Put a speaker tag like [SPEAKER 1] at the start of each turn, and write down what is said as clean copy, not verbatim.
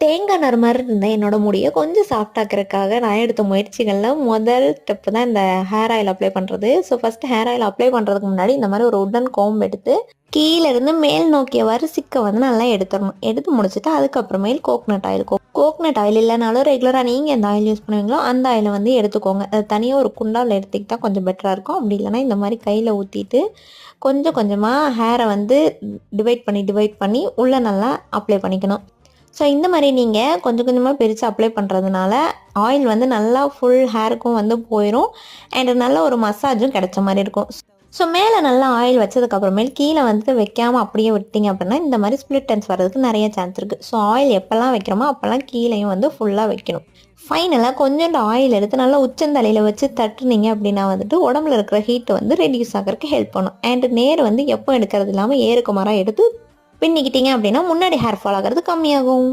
[SPEAKER 1] தேங்காய் நார் மாதிரி இருந்தால் என்னோட முடியை கொஞ்சம் சாஃப்டாக்கிறதுக்காக நான் எடுத்த முயற்சிகளில் முதல் ஸ்டெப்பு தான் இந்த ஹேர் ஆயில் அப்ளை பண்ணுறது. So first hair oil apply பண்ணுறதுக்கு முன்னாடி இந்த மாதிரி ஒரு உட்டன் கோம்பு எடுத்து கீழே இருந்து மேல் நோக்கிய வரிசைக்க வந்து நல்லா எடுத்துடணும். எடுத்து முடிச்சுட்டு அதுக்கப்புறமேல் கோக்னட் ஆயில் கோக்னட் ஆயில் இல்லைனாலும் ரெகுலராக நீங்கள் எந்த ஆயில் யூஸ் பண்ணுவீங்களோ அந்த ஆயிலை வந்து எடுத்துக்கோங்க. அது தனியாக ஒரு குண்டாவில் எடுத்துக்கிட்டால் கொஞ்சம் பெட்டராக இருக்கும். அப்படி இல்லைனா இந்த மாதிரி கையில் ஊற்றிட்டு கொஞ்சம் கொஞ்சமாக ஹேரை வந்து டிவைட் பண்ணி உள்ளே நல்லா அப்ளை பண்ணிக்கணும். ஸோ இந்த மாதிரி நீங்கள் கொஞ்சம் கொஞ்சமாக பிரித்து அப்ளை பண்ணுறதுனால ஆயில் வந்து நல்லா ஃபுல் ஹேருக்கும் வந்து போயிடும். அண்ட் நல்ல ஒரு மசாஜும் கிடைச்ச மாதிரி இருக்கும். ஸோ மேலே நல்லா ஆயில் வச்சதுக்கப்புறமேல் கீழே வந்து வைக்காமல் அப்படியே விட்டிங்க அப்படின்னா இந்த மாதிரி ஸ்ப்ளிட் எண்ட்ஸ் வர்றதுக்கு நிறைய சான்ஸ் இருக்குது. ஸோ ஆயில் எப்போல்லாம் வைக்கிறோமோ அப்போல்லாம் கீழேயும் வந்து ஃபுல்லாக வைக்கணும். ஃபைனலாக கொஞ்சோண்டு ஆயில் எடுத்து நல்லா உச்சந்தலையில் வச்சு தட்டுனீங்க அப்படின்னா வந்துட்டு உடம்புல இருக்கிற ஹீட்டை வந்து ரெடியூஸ் ஆகிறதுக்கு ஹெல்ப் பண்ணும். அண்ட் நேர் வந்து எப்போ எடுக்கிறது இல்லாமல் ஏறுக்கு மாறாக எடுத்து பின்னிக்கிட்டீங்க அப்படின்னா முன்னாடி ஹேர் ஃபால் ஆகிறது கம்மியாகும்.